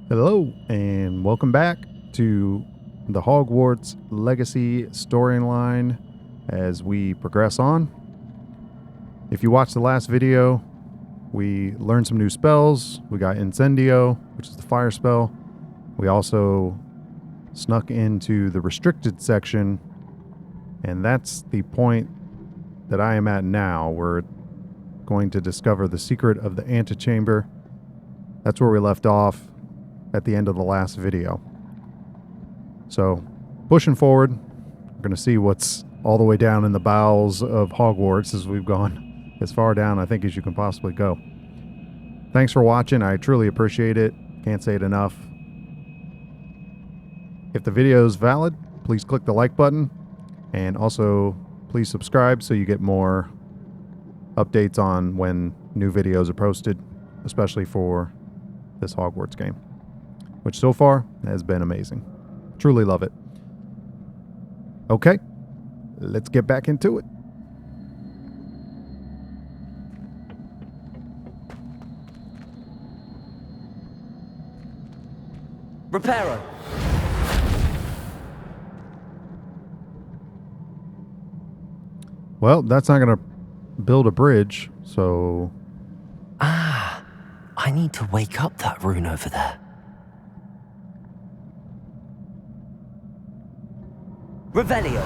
Hello, and welcome back to the Hogwarts Legacy storyline as we progress on. If you watched the last video, we learned some new spells. We got Incendio, which is the fire spell. We also snuck into the restricted section, and that's the point that I am at now. We're going to discover the secret of the antechamber. That's where we left off at the end of the last video. So, pushing forward, we're going to see what's all the way down in the bowels of Hogwarts as we've gone as far down, I think, as you can possibly go. Thanks for watching. I truly appreciate it. Can't say it enough. If the video is valid, please click the like button, and also please subscribe so you get more updates on when new videos are posted, especially for this Hogwarts game, which so far has been amazing. Truly love it. Okay, let's get back into it. Reparo. Well, that's not going to build a bridge, so... Ah, I need to wake up that rune over there. Revelio.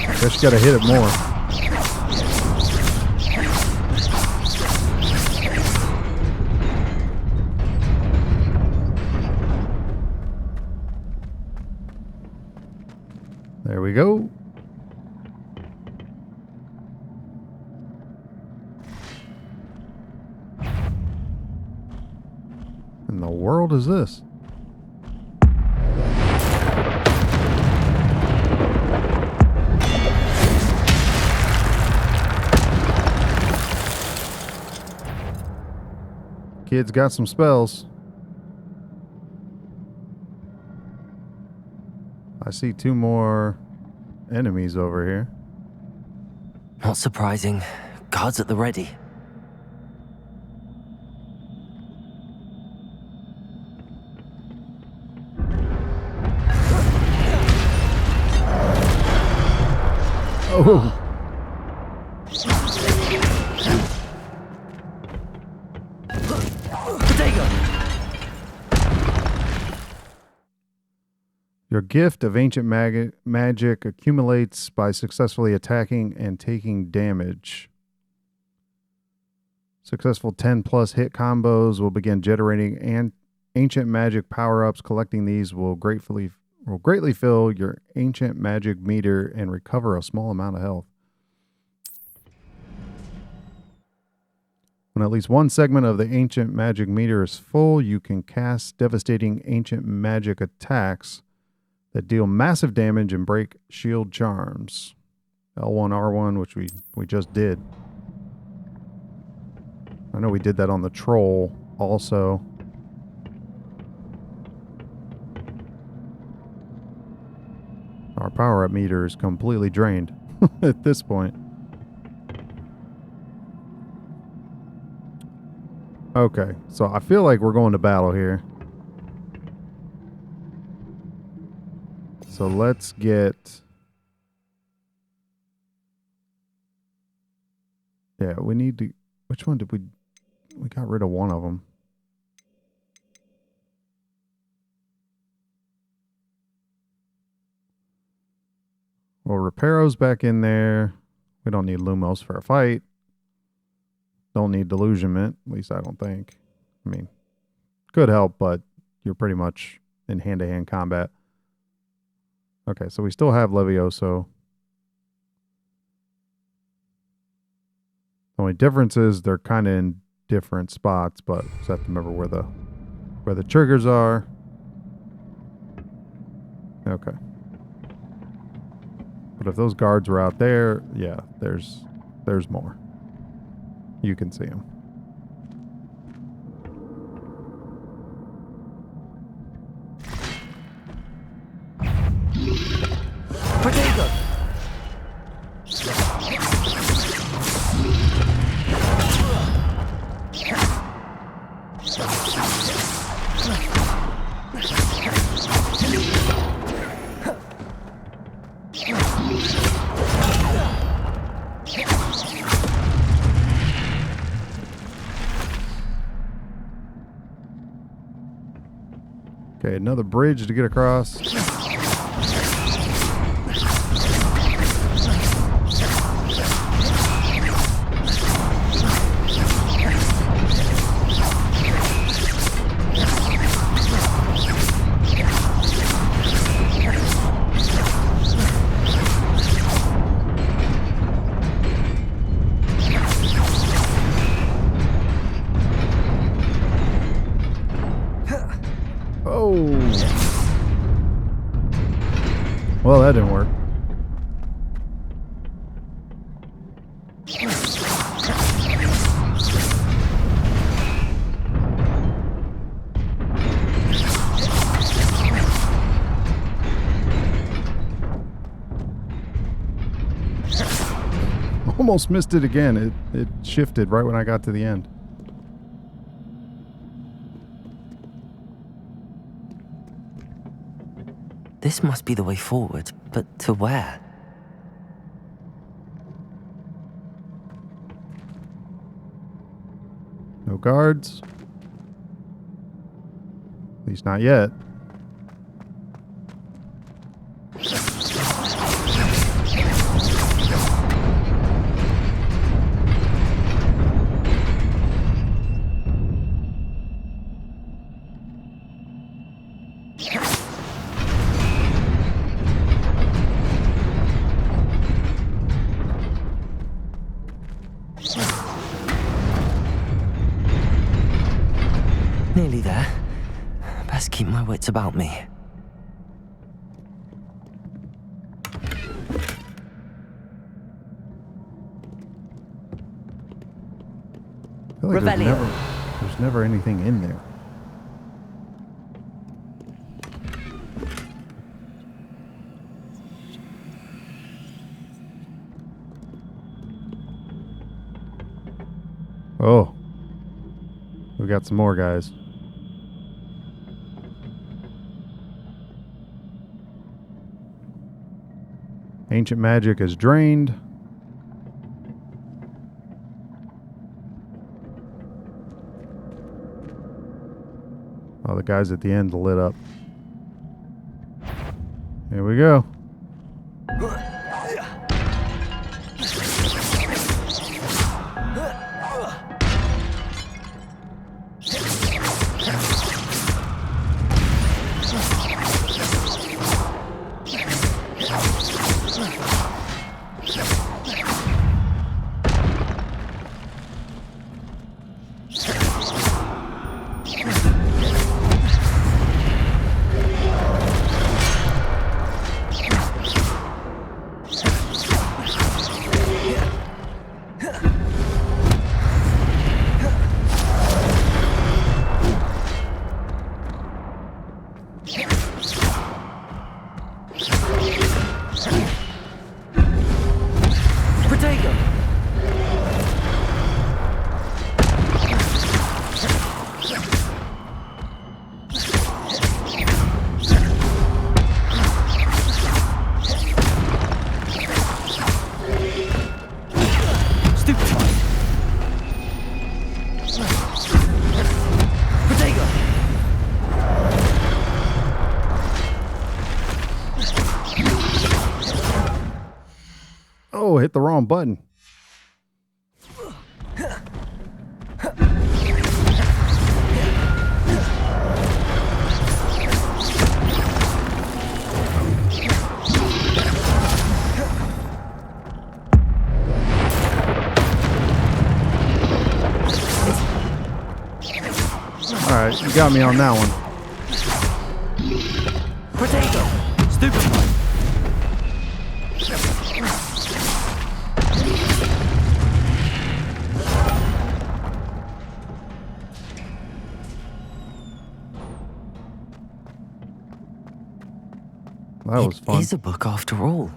I guess you gotta hit it more. There we go. In the world is this? Kid's got some spells. I see two more enemies over here. Not surprising. Guards at the ready. Oh! Your gift of ancient magic accumulates by successfully attacking and taking damage. Successful 10+ hit combos will begin generating ancient magic power-ups. Collecting these will greatly fill your ancient magic meter and recover a small amount of health. When at least one segment of the ancient magic meter is full, you can cast devastating ancient magic attacks that deal massive damage and break shield charms. L1, R1, which we just did. I know we did that on the troll also. Our power-up meter is completely drained at this point. Okay, so I feel like we're going to battle here. So let's get... Yeah, we need to... Which one did we... We got rid of one of them. Well, Reparo's back in there. We don't need Lumos for a fight. Don't need Delusionment. At least I don't think. I mean, could help, but you're pretty much in hand-to-hand combat. Okay, so we still have Levioso. The only difference is they're kind of in different spots, but just have to remember where the triggers are. Okay. But if those guards were out there, yeah, there's more. You can see them. Protego! Okay, another bridge to get across. Well, that didn't work. Almost missed it again. It shifted right when I got to the end. This must be the way forward, but to where? No guards. At least not yet. Nearly there. Best keep my wits about me. I feel like there's never anything in there. Oh. We got some more guys. Ancient magic is drained. Oh, the guys at the end lit up. Here we go. Oh, hit the wrong button. All right, you got me on that one. Potato! Stupefy! That was fun. It is a book after all.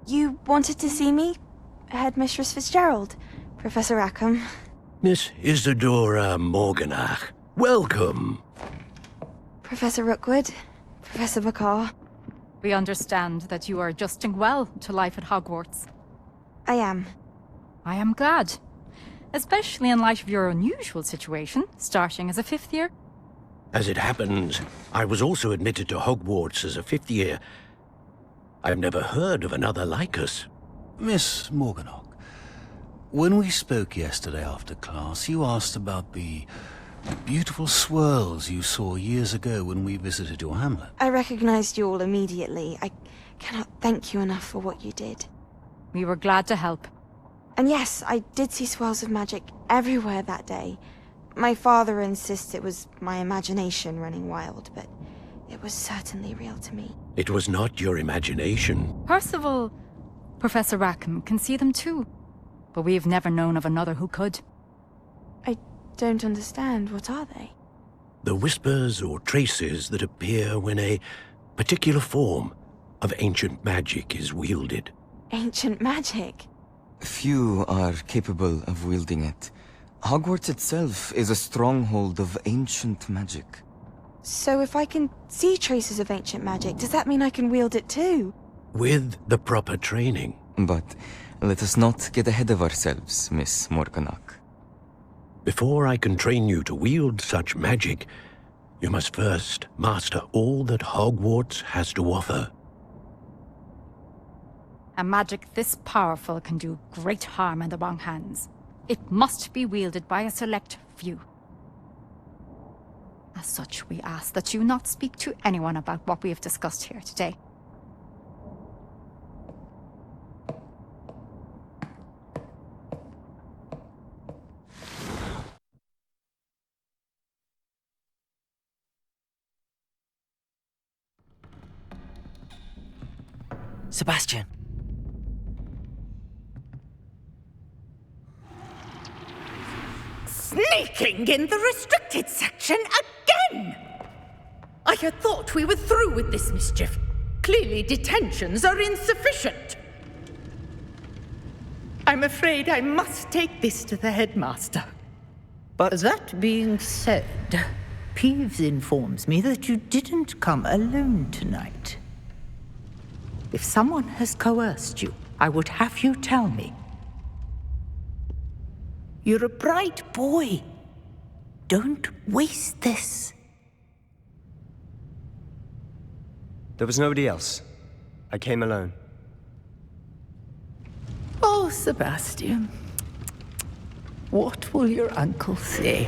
You wanted to see me? Headmistress Fitzgerald, Professor Rackham. Miss Isadora Morganach, welcome. Professor Rookwood, Professor McCaw. We understand that you are adjusting well to life at Hogwarts. I am. I am glad. Especially in light of your unusual situation, starting as a fifth year. As it happens, I was also admitted to Hogwarts as a fifth year. I've never heard of another like us. Miss Morganach, when we spoke yesterday after class, you asked about the beautiful swirls you saw years ago when we visited your hamlet. I recognized you all immediately. I cannot thank you enough for what you did. We were glad to help. And yes, I did see swirls of magic everywhere that day. My father insists it was my imagination running wild, but it was certainly real to me. It was not your imagination. Percival, Professor Rackham can see them too. But we've never known of another who could. I don't understand. What are they? The whispers or traces that appear when a particular form of ancient magic is wielded. Ancient magic? Few are capable of wielding it. Hogwarts itself is a stronghold of ancient magic. So if I can see traces of ancient magic, does that mean I can wield it too? With the proper training. But let us not get ahead of ourselves, Miss Morganach. Before I can train you to wield such magic, you must first master all that Hogwarts has to offer. A magic this powerful can do great harm in the wrong hands. It must be wielded by a select few. As such, we ask that you not speak to anyone about what we have discussed here today. Sebastian. Sneaking in the restricted section again! I had thought we were through with this mischief. Clearly detentions are insufficient. I'm afraid I must take this to the headmaster. But that being said, Peeves informs me that you didn't come alone tonight. If someone has coerced you, I would have you tell me. You're a bright boy. Don't waste this. There was nobody else. I came alone. Oh, Sebastian. What will your uncle say?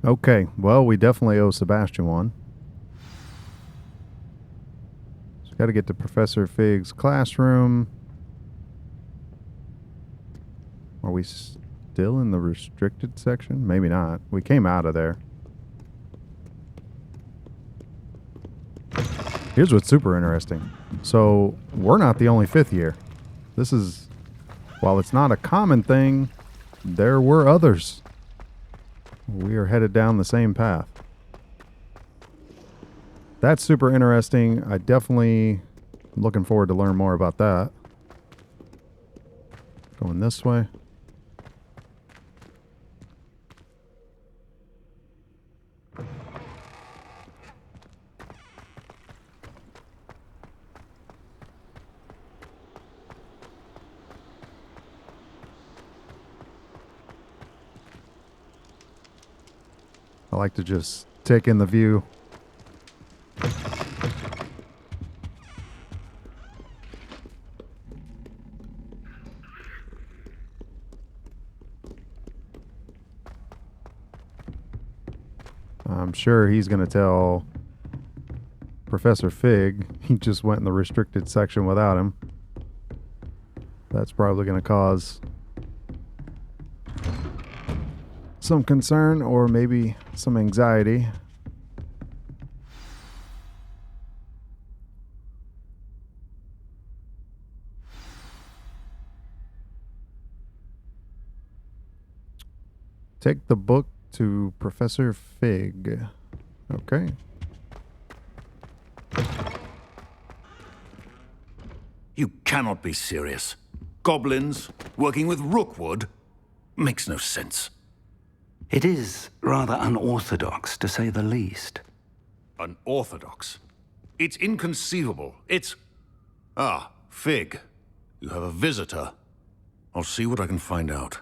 Okay, well, we definitely owe Sebastian one. So got to get to Professor Fig's classroom. Are we still in the restricted section? Maybe not. We came out of there. Here's what's super interesting. So, we're not the only fifth year. This is, while it's not a common thing, there were others. We are headed down the same path. That's super interesting. I definitely am looking forward to learn more about that. Going this way. I like to just take in the view. I'm sure he's going to tell Professor Fig he just went in the restricted section without him. That's probably going to cause some concern or maybe some anxiety. Take the book to Professor Fig. Okay. You cannot be serious. Goblins working with Rookwood makes no sense. It is rather unorthodox, to say the least. Unorthodox? It's inconceivable. It's... Ah, Fig. You have a visitor. I'll see what I can find out.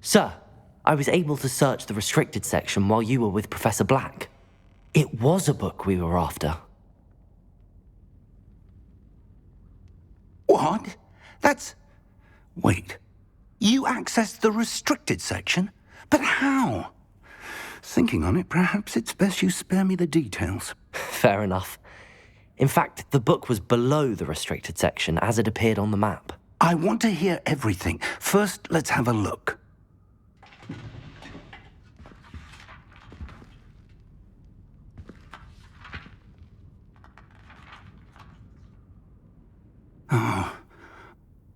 Sir, I was able to search the restricted section while you were with Professor Black. It was a book we were after. What? That's... Wait. You accessed the restricted section? But how? Thinking on it, perhaps it's best you spare me the details. Fair enough. In fact, the book was below the restricted section as it appeared on the map. I want to hear everything. First, let's have a look.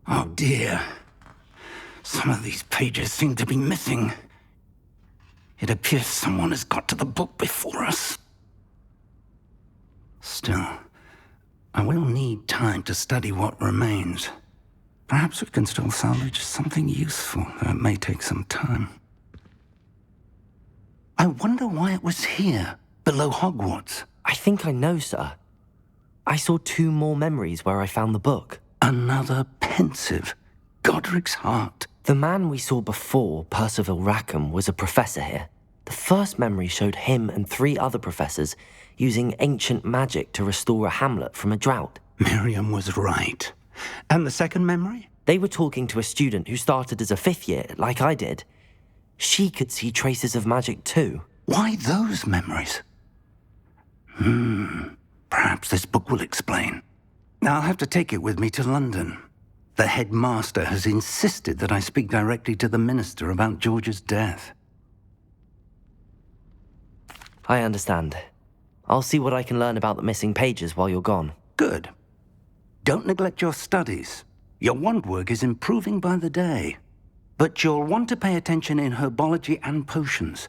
Oh dear. Some of these pages seem to be missing. It appears someone has got to the book before us. Still, I will need time to study what remains. Perhaps we can still salvage something useful, though it may take some time. I wonder why it was here, below Hogwarts. I think I know, sir. I saw 2 more memories where I found the book. Another pensive. Godric's heart. The man we saw before, Percival Rackham, was a professor here. The first memory showed him and 3 other professors using ancient magic to restore a hamlet from a drought. Miriam was right. And the second memory? They were talking to a student who started as a 5th year, like I did. She could see traces of magic too. Why those memories? Perhaps this book will explain. Now I'll have to take it with me to London. The headmaster has insisted that I speak directly to the minister about George's death. I understand. I'll see what I can learn about the missing pages while you're gone. Good. Don't neglect your studies. Your wand work is improving by the day. But you'll want to pay attention in herbology and potions.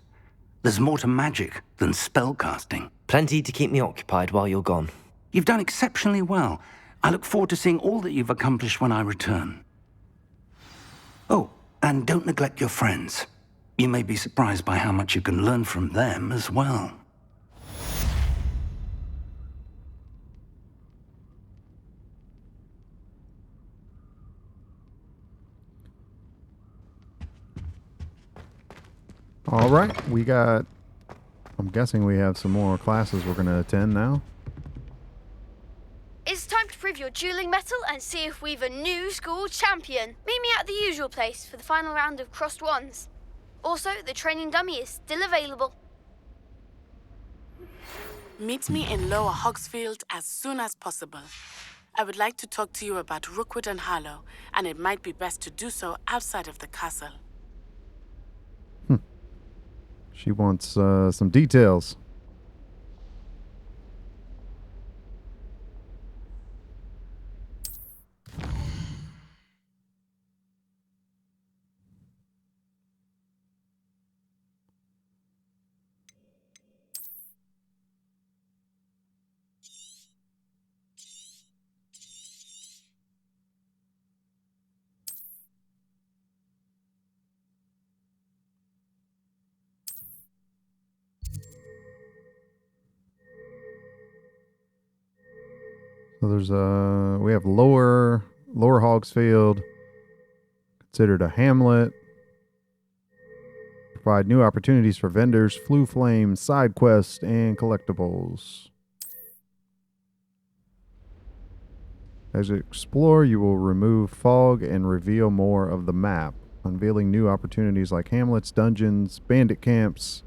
There's more to magic than spellcasting. Plenty to keep me occupied while you're gone. You've done exceptionally well. I look forward to seeing all that you've accomplished when I return. Oh, and don't neglect your friends. You may be surprised by how much you can learn from them as well. All right, I'm guessing we have some more classes we're going to attend now. It's time to prove your dueling mettle and see if we've a new school champion. Meet me at the usual place for the final round of crossed wands. Also, the training dummy is still available. Meet me in Lower Hogsfield as soon as possible. I would like to talk to you about Rookwood and Harlow, and it might be best to do so outside of the castle. She wants some details. So there's we have lower Hogsfield, considered a hamlet. Provide new opportunities for vendors, flue flames, side quests, and collectibles. As you explore, you will remove fog and reveal more of the map, unveiling new opportunities like hamlets, dungeons, bandit camps,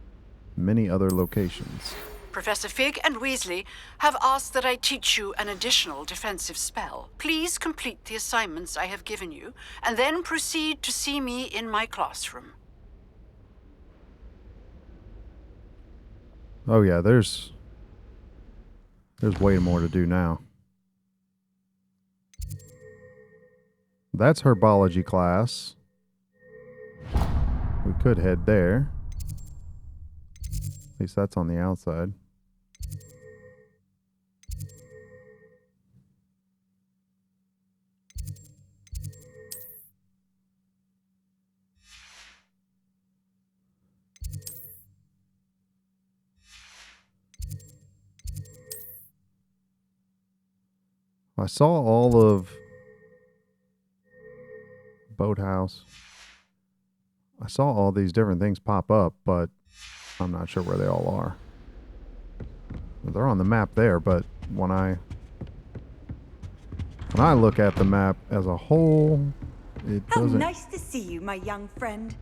and many other locations. Professor Fig and Weasley have asked that I teach you an additional defensive spell. Please complete the assignments I have given you, and then proceed to see me in my classroom. Oh yeah, there's way more to do now. That's herbology class. We could head there. At least that's on the outside. I saw all of Boathouse. I saw all these different things pop up, but I'm not sure where they all are. They're on the map there, but when I look at the map as a whole, it doesn't. How nice to see you, my young friend.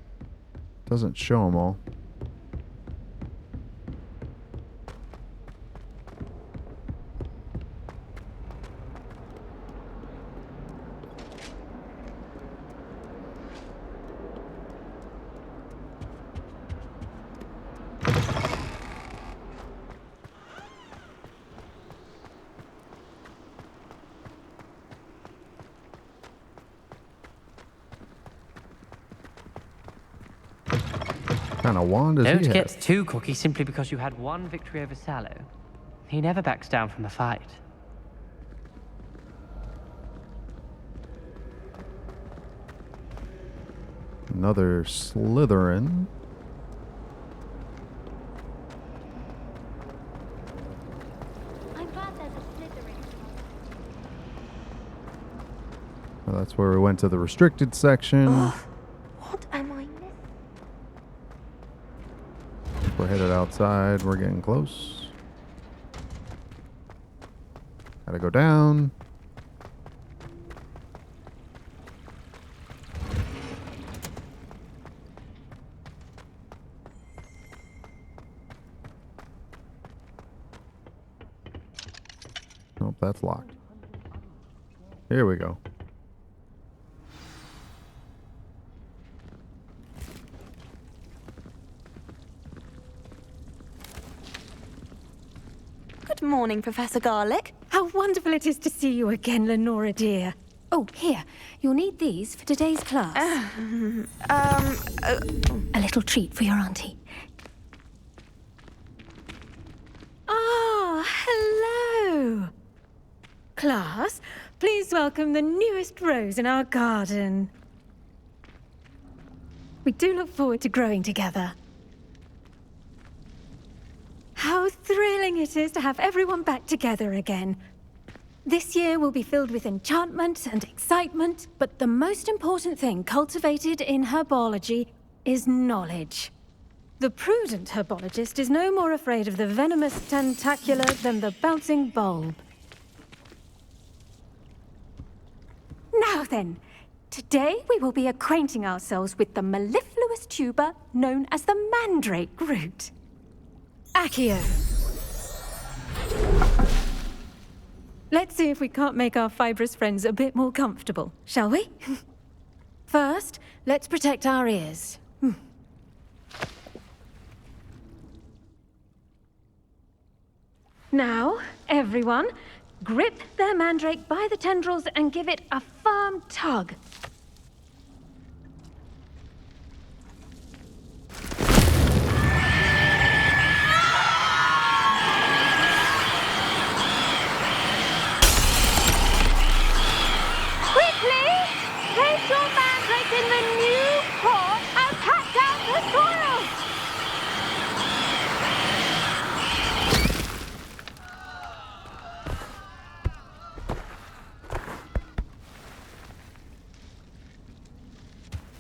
Doesn't show them all. What kind of wand does Don't he get have? too cocky simply because you had one victory over Sallow. He never backs down from a fight. Another Slytherin. I'm glad there's a Slytherin. Well, that's where we went to the restricted section. Ugh, what am I missing? We're headed outside. We're getting close. Gotta go down. Nope, that's locked. Here we go. Good morning, Professor Garlick. How wonderful it is to see you again, Lenora dear. Oh, here. You'll need these for today's class. A little treat for your auntie. Ah, hello. Class, please welcome the newest rose in our garden. We do look forward to growing together. How thrilling it is to have everyone back together again. This year will be filled with enchantment and excitement, but the most important thing cultivated in herbology is knowledge. The prudent herbologist is no more afraid of the venomous tentacular than the bouncing bulb. Now then, today we will be acquainting ourselves with the mellifluous tuber known as the mandrake root. Accio. Let's see if we can't make our fibrous friends a bit more comfortable, shall we? First, let's protect our ears. Now, everyone, grip their mandrake by the tendrils and give it a firm tug. Place your mandrake in the new pot and pat down the soil!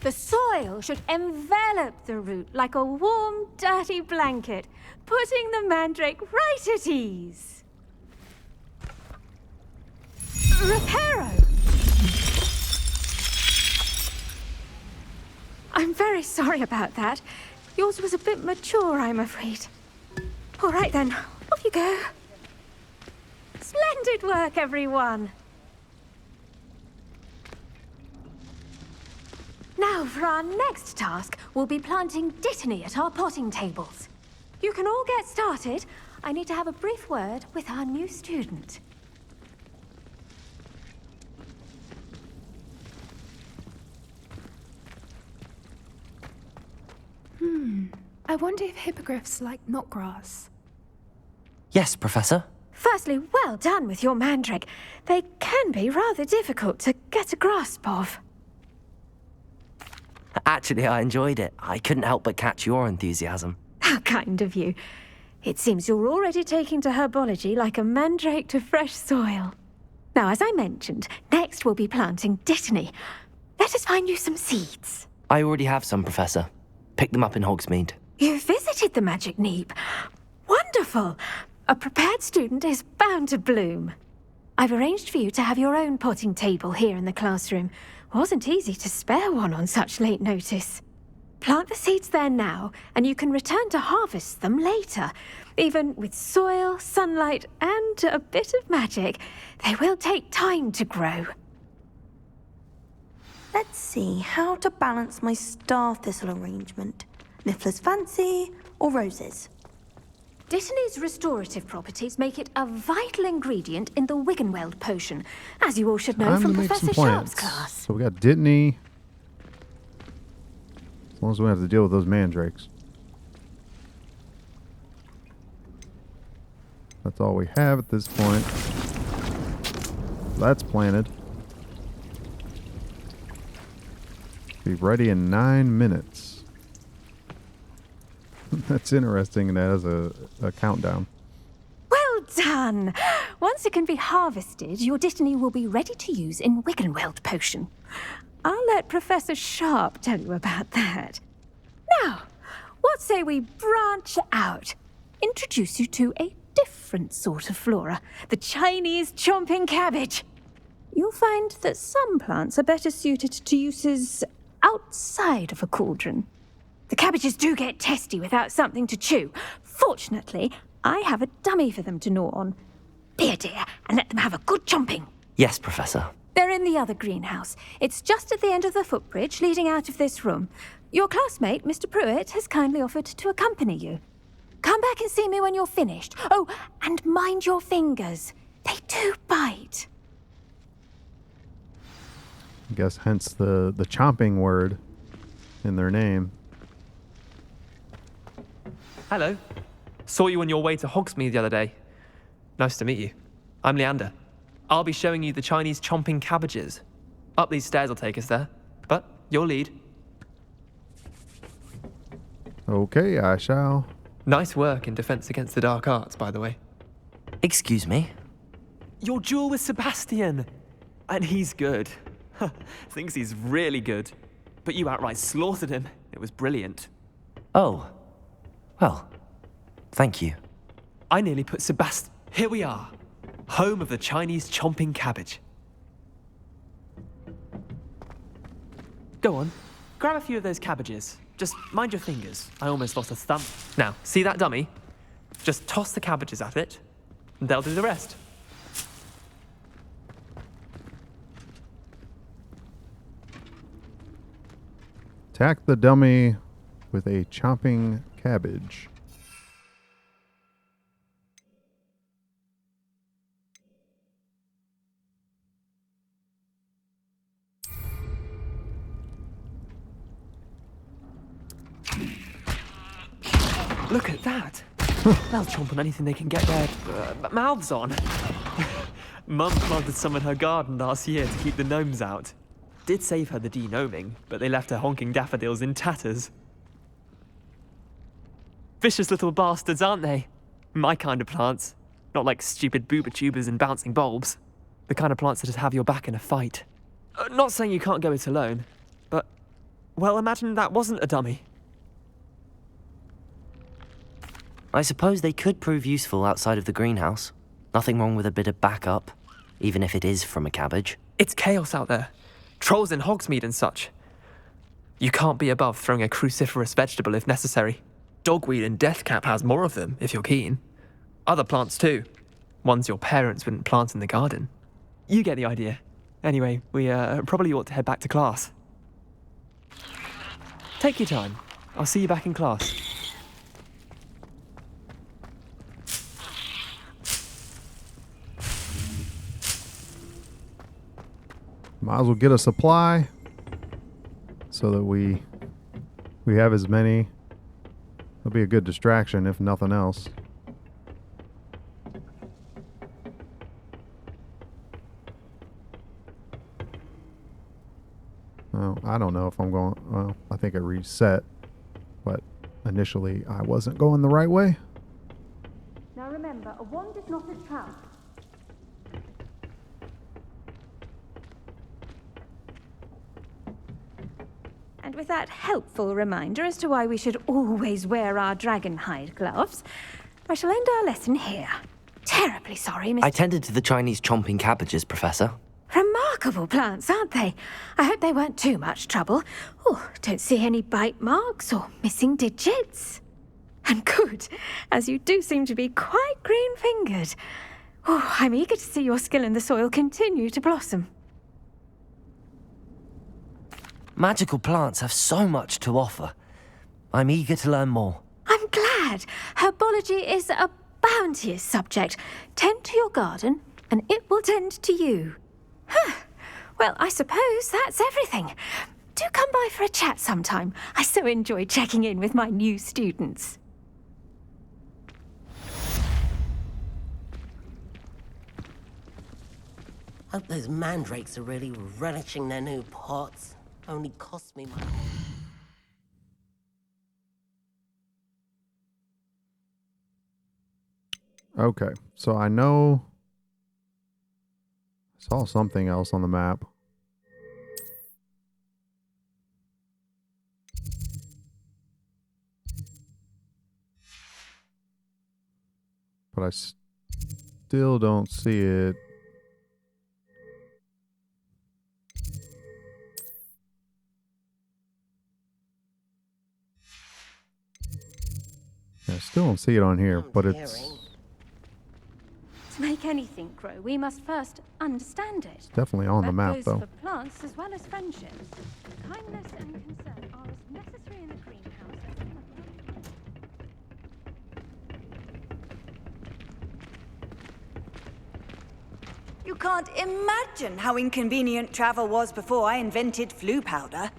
The soil should envelop the root like a warm, dirty blanket, putting the mandrake right at ease. Reparo! I'm very sorry about that. Yours was a bit mature, I'm afraid. All right then, off you go. Splendid work, everyone. Now, for our next task, we'll be planting dittany at our potting tables. You can all get started. I need to have a brief word with our new student. I wonder if hippogriffs like knotgrass. Yes, Professor. Firstly, well done with your mandrake. They can be rather difficult to get a grasp of. Actually, I enjoyed it. I couldn't help but catch your enthusiasm. How kind of you. It seems you're already taking to herbology like a mandrake to fresh soil. Now, as I mentioned, next we'll be planting dittany. Let us find you some seeds. I already have some, Professor. Pick them up in Hogsmeade. You visited the Magic Neep. Wonderful. A prepared student is bound to bloom. I've arranged for you to have your own potting table here in the classroom. Wasn't easy to spare one on such late notice. Plant the seeds there now, and you can return to harvest them later. Even with soil, sunlight, and a bit of magic, they will take time to grow. Let's see how to balance my star thistle arrangement. Niffler's fancy or roses? Dittany's restorative properties make it a vital ingredient in the Wiggenweld potion, as you all should know Time from to make Professor some Sharp's plants. class. So we got dittany. As long as we don't have to deal with those mandrakes. That's all we have at this point. That's planted. Be ready in 9 minutes. That's interesting, and that has a countdown. Well done! Once it can be harvested, your dittany will be ready to use in Wiggenweld potion. I'll let Professor Sharp tell you about that. Now, what say we branch out? Introduce you to a different sort of flora, the Chinese chomping cabbage. You'll find that some plants are better suited to uses outside of a cauldron. The cabbages do get testy without something to chew. Fortunately, I have a dummy for them to gnaw on. Be a dear and let them have a good chomping. Yes, Professor. They're in the other greenhouse. It's just at the end of the footbridge leading out of this room. Your classmate, Mr. Pruitt, has kindly offered to accompany you. Come back and see me when you're finished. Oh, and mind your fingers. They do bite. I guess hence the chomping word in their name. Hello. Saw you on your way to Hogsmeade the other day. Nice to meet you. I'm Leander. I'll be showing you the Chinese chomping cabbages. Up these stairs will take us there, but you'll lead. Okay, I shall. Nice work in Defense Against the Dark Arts, by the way. Excuse me? Your duel with Sebastian. And he's good. Thinks he's really good. But you outright slaughtered him. It was brilliant. Oh. Well, thank you. I nearly put Sebastian... Here we are. Home of the Chinese chomping cabbage. Go on. Grab a few of those cabbages. Just mind your fingers. I almost lost a thumb. Now, see that dummy? Just toss the cabbages at it, and they'll do the rest. Attack the dummy with a chomping cabbage. Look at that. They'll chomp on anything they can get their mouths on. Mum planted some in her garden last year to keep the gnomes out. Did save her the de-gnoming, but they left her honking daffodils in tatters. Vicious little bastards, aren't they? My kind of plants. Not like stupid booba tubers and bouncing bulbs. The kind of plants that just have your back in a fight. Not saying you can't go it alone, but... Well, imagine that wasn't a dummy. I suppose they could prove useful outside of the greenhouse. Nothing wrong with a bit of backup, even if it is from a cabbage. It's chaos out there. Trolls in Hogsmeade and such. You can't be above throwing a cruciferous vegetable if necessary. Dogweed and deathcap has more of them, if you're keen. Other plants too. Ones your parents wouldn't plant in the garden. You get the idea. Anyway, we probably ought to head back to class. Take your time. I'll see you back in class. Might as well get a supply so that we have as many. It'll be a good distraction if nothing else. Oh, I don't know if I'm going... Well, I think I reset, but initially I wasn't going the right way. Now remember, a wand is not a trap. And with that helpful reminder as to why we should always wear our dragon hide gloves, I shall end our lesson here. Terribly sorry, Mr. I tended to the Chinese chomping cabbages, Professor. Remarkable plants, aren't they? I hope they weren't too much trouble. Oh, don't see any bite marks or missing digits. And good, as you do seem to be quite green-fingered. Oh, I'm eager to see your skill in the soil continue to blossom. Magical plants have so much to offer. I'm eager to learn more. I'm glad. Herbology is a bounteous subject. Tend to your garden, and it will tend to you. Huh. Well, I suppose that's everything. Do come by for a chat sometime. I so enjoy checking in with my new students. Hope those mandrakes are really relishing their new pots. Only cost me money. Okay, so I know I saw something else on the map. But I still don't see it. Yeah, I still don't see it on here, but it's... To make anything grow, we must first understand it. It's definitely on the map, That though. goes for plants as well as friendships. Kindness and concern are as necessary in the greenhouse as in the You can't imagine how inconvenient travel was before I invented flu powder.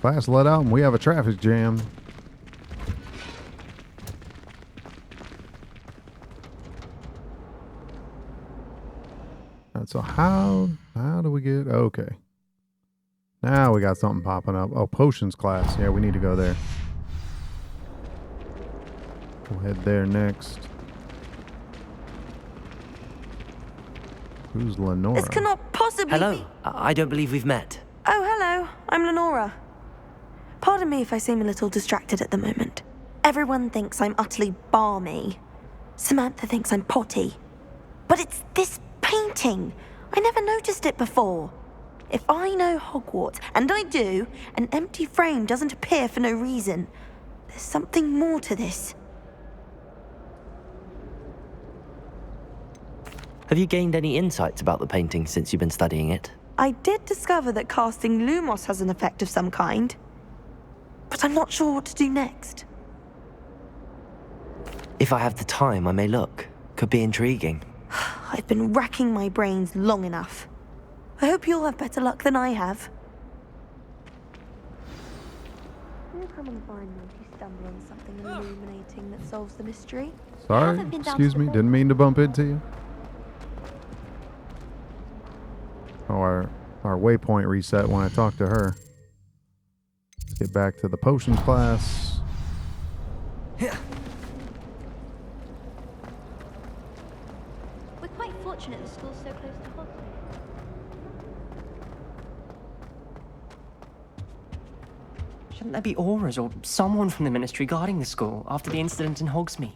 Fast let out and we have a traffic jam. Alright, so how do we get... Okay. Now we got something popping up. Oh, potions class. Yeah, we need to go there. We'll head there next. Who's Lenora? This cannot possibly Hello. be... I don't believe we've met. Oh, hello. I'm Lenora. Pardon me if I seem a little distracted at the moment. Everyone thinks I'm utterly balmy. Samantha thinks I'm potty. But it's this painting. I never noticed it before. If I know Hogwarts, and I do, an empty frame doesn't appear for no reason. There's something more to this. Have you gained any insights about the painting since you've been studying it? I did discover that casting Lumos has an effect of some kind. But I'm not sure what to do next. If I have the time, I may look. Could be intriguing. I've been racking my brains long enough. I hope you'll have better luck than I have. You'll come and find me if you stumble on something illuminating that solves the mystery. Sorry, excuse me, didn't mean to bump into you. Oh, our waypoint reset when I talked to her. Let's get back to the potions class. We're quite fortunate the school's so close to Hogwarts. Shouldn't there be auras or someone from the Ministry guarding the school after the incident in Hogsmeade?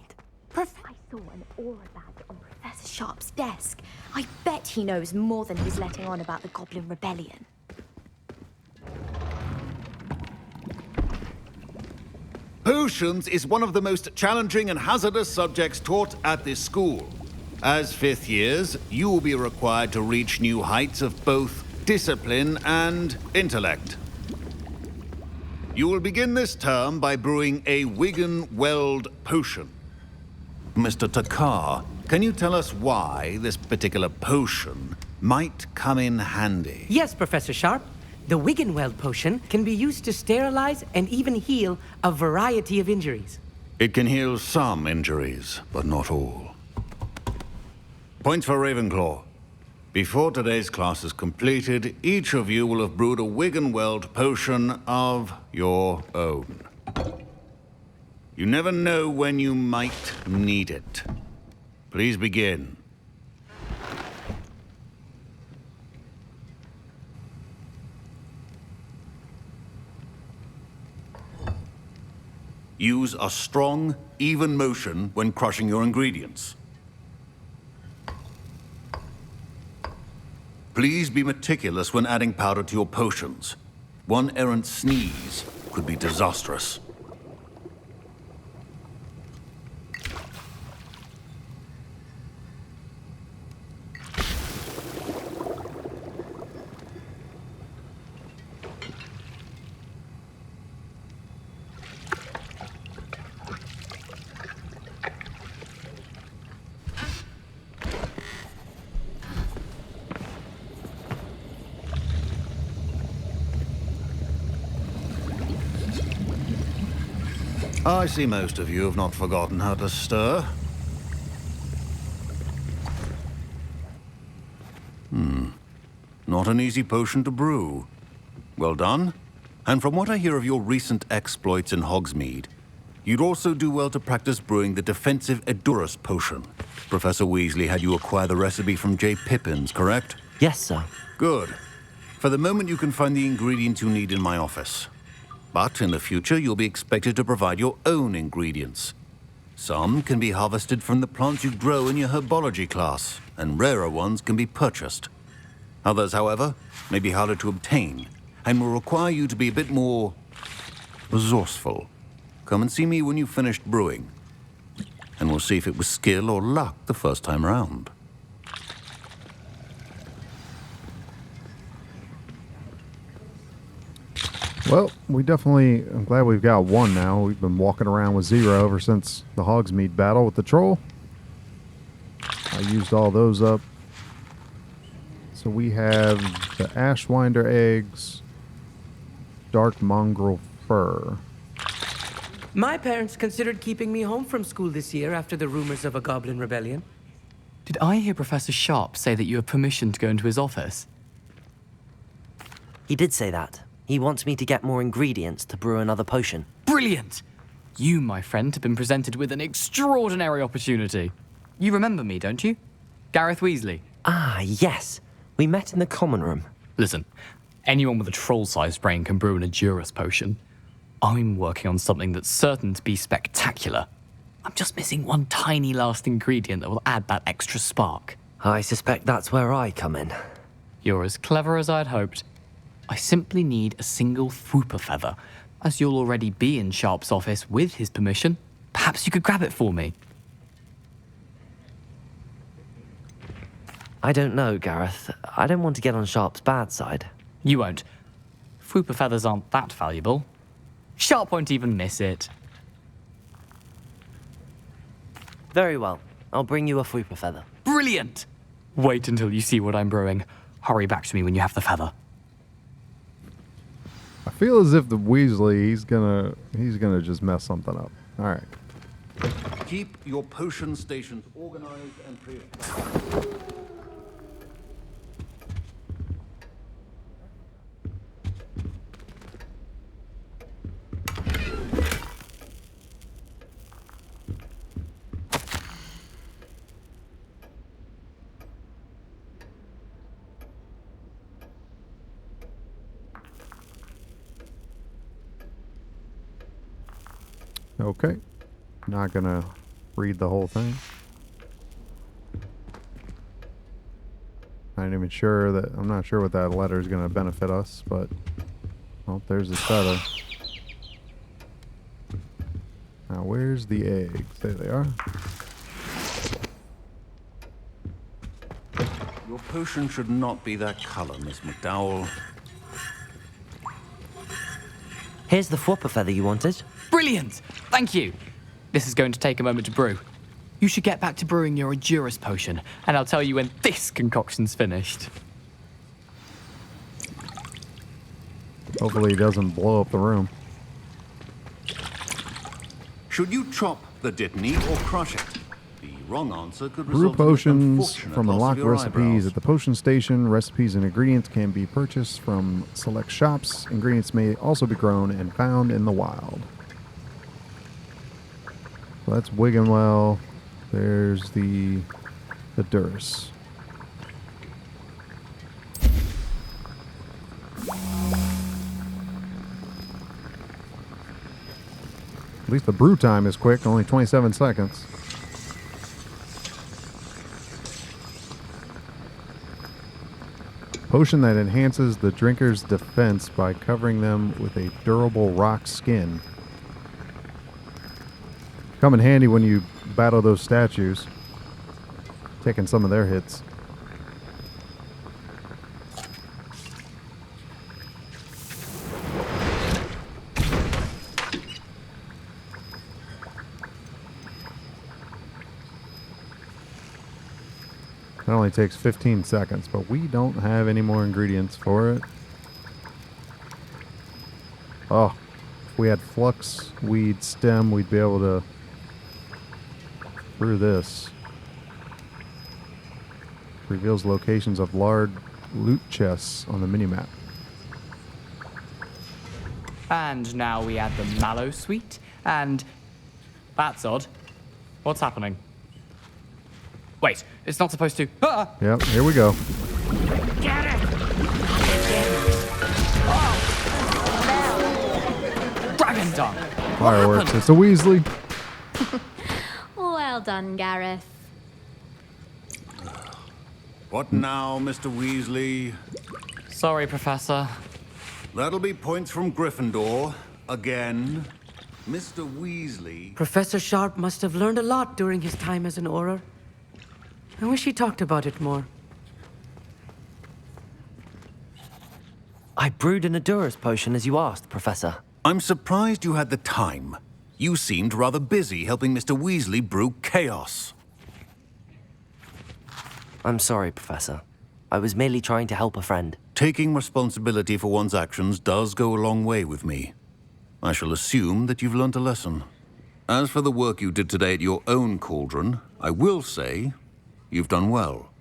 I saw an aura badge on Professor Sharp's desk. I bet he knows more than he's letting on about the Goblin Rebellion. Potions is one of the most challenging and hazardous subjects taught at this school. As fifth years, you will be required to reach new heights of both discipline and intellect. You will begin this term by brewing a Wiggenweld potion. Mr. Takar, can you tell us why this particular potion might come in handy? Yes, Professor Sharp. The Wiggenweld potion can be used to sterilize and even heal a variety of injuries. It can heal some injuries, but not all. Points for Ravenclaw. Before today's class is completed, each of you will have brewed a Wiggenweld potion of your own. You never know when you might need it. Please begin. Use a strong, even motion when crushing your ingredients. Please be meticulous when adding powder to your potions. One errant sneeze could be disastrous. I see most of you have not forgotten how to stir. Not an easy potion to brew. Well done. And from what I hear of your recent exploits in Hogsmeade, you'd also do well to practice brewing the defensive Edurus potion. Professor Weasley had you acquire the recipe from J. Pippins, correct? Yes, sir. Good. For the moment, you can find the ingredients you need in my office. But in the future, you'll be expected to provide your own ingredients. Some can be harvested from the plants you grow in your herbology class, and rarer ones can be purchased. Others, however, may be harder to obtain, and will require you to be a bit more resourceful. come and see me when you've finished brewing. And we'll see if it was skill or luck the first time round. Well, I'm glad we've got one now. We've been walking around with 0 ever since the Hogsmeade battle with the troll. I used all those up. So we have the Ashwinder eggs, dark mongrel fur. My parents considered keeping me home from school this year after the rumors of a goblin rebellion. Did I hear Professor Sharp say that you have permission to go into his office? He did say that. He wants me to get more ingredients to brew another potion. Brilliant! You, my friend, have been presented with an extraordinary opportunity. You remember me, don't you? Gareth Weasley. Ah, yes. We met in the common room. Listen, anyone with a troll-sized brain can brew an Adurus potion. I'm working on something that's certain to be spectacular. I'm just missing one tiny last ingredient that will add that extra spark. I suspect that's where I come in. You're as clever as I'd hoped. I simply need a single Fwooper feather. As you'll already be in Sharp's office with his permission, perhaps you could grab it for me. I don't know, Gareth. I don't want to get on Sharp's bad side. You won't. Fwooper feathers aren't that valuable. Sharp won't even miss it. Very well. I'll bring you a Fwooper feather. Brilliant! Wait until you see what I'm brewing. Hurry back to me when you have the feather. I feel as if the Weasley, he's gonna just mess something up. All right. Keep your potion stations organized and prepared. Okay. Not gonna read the whole thing. I'm not sure what that letter is gonna benefit us, but oh, there's the feather. Now where's the eggs? There they are. Your potion should not be that color, Miss McDowell. Here's the Fwooper feather you wanted. Brilliant! Thank you. This is going to take a moment to brew. You should get back to brewing your Adurus potion, and I'll tell you when this concoction's finished. Hopefully he doesn't blow up the room. Should you chop the Dittany or crush it? The wrong answer could Brew result in potions unfortunate from loss of unlocked your recipes eyebrows. at the potion station. Recipes and ingredients can be purchased from select shops. Ingredients may also be grown and found in the wild. So that's Wiggenwell. There's the Adurus. At least the brew time is quick, only 27 seconds. Potion that enhances the drinker's defense by covering them with a durable rock skin. Come in handy when you battle those statues, taking some of their hits. That only takes 15 seconds, but we don't have any more ingredients for it. Oh, if we had flux weed stem, we'd be able to brew this. Reveals locations of large loot chests on the minimap. And now we add the mallow sweet, and that's odd. What's happening? Wait, it's not supposed to. Ah! Yep, here we go. Get it! Dragon tongue! Fireworks. It's a Weasley. Well done, Gareth. What now, Mr. Weasley? Sorry, Professor. That'll be points from Gryffindor. Again. Mr. Weasley... Professor Sharp must have learned a lot during his time as an Auror. I wish he talked about it more. I brewed an Adurus potion as you asked, Professor. I'm surprised you had the time. You seemed rather busy helping Mr. Weasley brew chaos. I'm sorry, Professor. I was merely trying to help a friend. Taking responsibility for one's actions does go a long way with me. I shall assume that you've learnt a lesson. As for the work you did today at your own cauldron, I will say you've done well.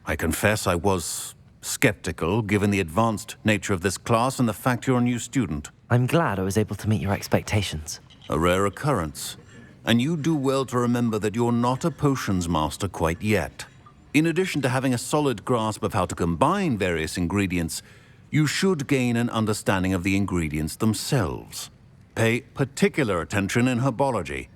I confess I was skeptical, given the advanced nature of this class and the fact you're a new student. I'm glad I was able to meet your expectations. A rare occurrence. And you do well to remember that you're not a potions master quite yet. In addition to having a solid grasp of how to combine various ingredients, you should gain an understanding of the ingredients themselves. Pay particular attention in herbology.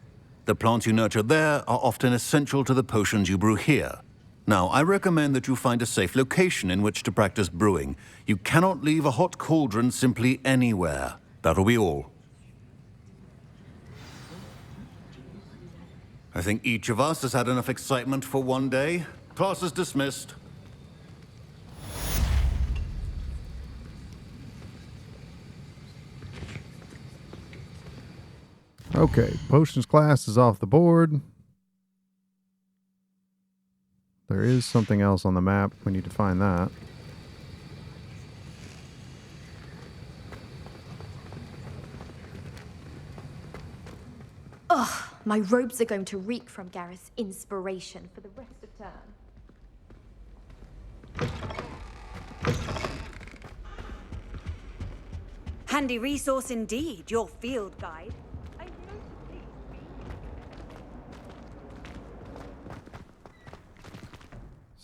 The plants you nurture there are often essential to the potions you brew here. Now, I recommend that you find a safe location in which to practice brewing. You cannot leave a hot cauldron simply anywhere. That'll be all. I think each of us has had enough excitement for one day. Class is dismissed. Okay, potions class is off the board. There is something else on the map. We need to find that. Ugh, my robes are going to reek from Gareth's inspiration for the rest of term. Handy resource indeed, your field guide.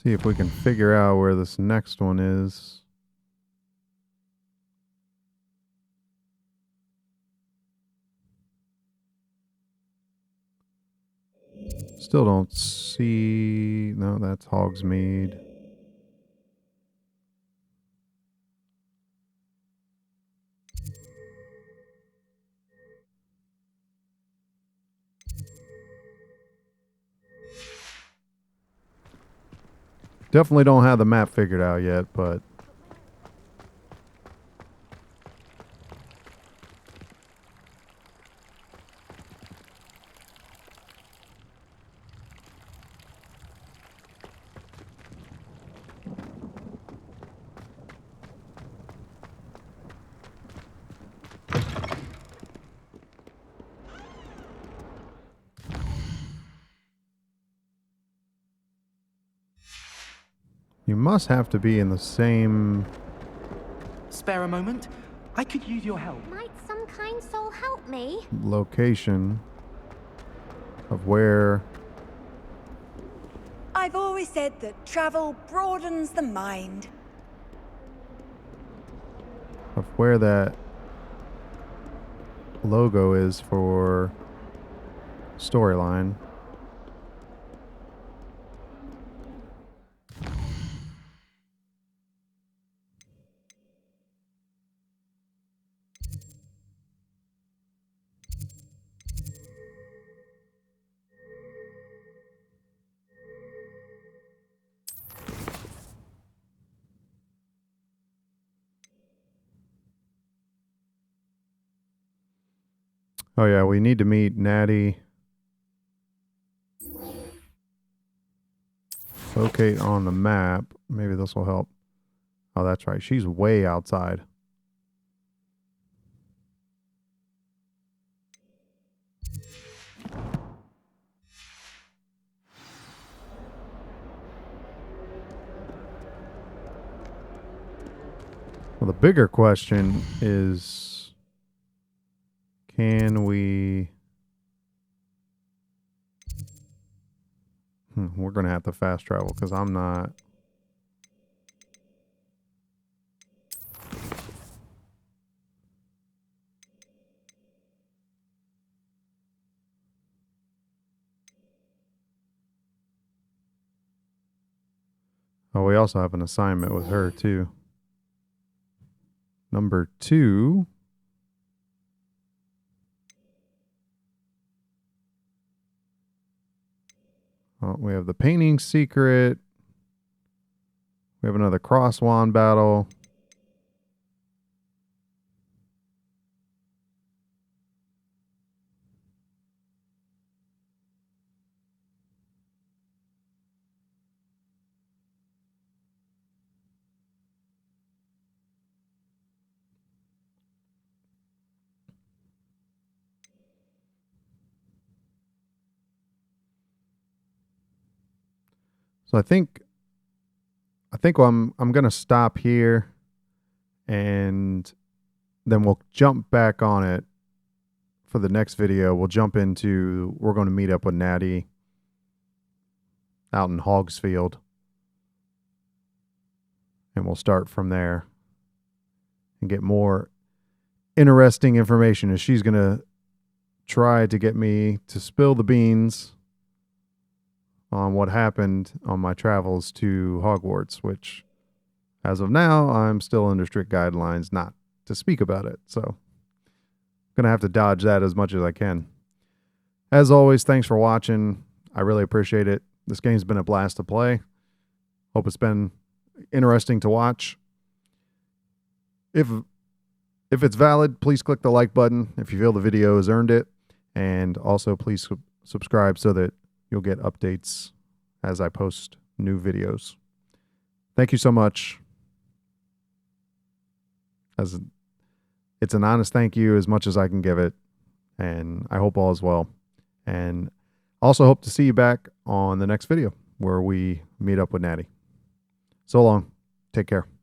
See if we can figure out where this next one is. Still don't see... No, that's Hogsmeade. Definitely don't have the map figured out yet, but... You must have to be in the same... Spare a moment? I could use your help. Might some kind soul help me? location of where... I've always said that travel broadens the mind. of where that logo is for storyline. Oh yeah, we need to meet Natty. Locate on the map. Maybe this will help. Oh, that's right. She's way outside. Well, the bigger question is... Can we... we're going to have to fast travel because I'm not... Oh, we also have an assignment with her too. Number 2... Oh, we have the painting secret. We have another cross wand battle. So I think I'm gonna stop here, and then we'll jump back on it for the next video. We'll jump into, we're going to meet up with Natty out in Hogsfield, and we'll start from there and get more interesting information, as she's gonna try to get me to spill the beans on what happened on my travels to Hogwarts, which as of now, I'm still under strict guidelines not to speak about it. So I'm going to have to dodge that as much as I can. As always, thanks for watching. I really appreciate it. This game's been a blast to play. Hope it's been interesting to watch. If it's valid, please click the like button if you feel the video has earned it. And also please subscribe so that you'll get updates as I post new videos. Thank you so much. It's an honest thank you as much as I can give it. And I hope all is well. And also hope to see you back on the next video where we meet up with Natty. So long. Take care.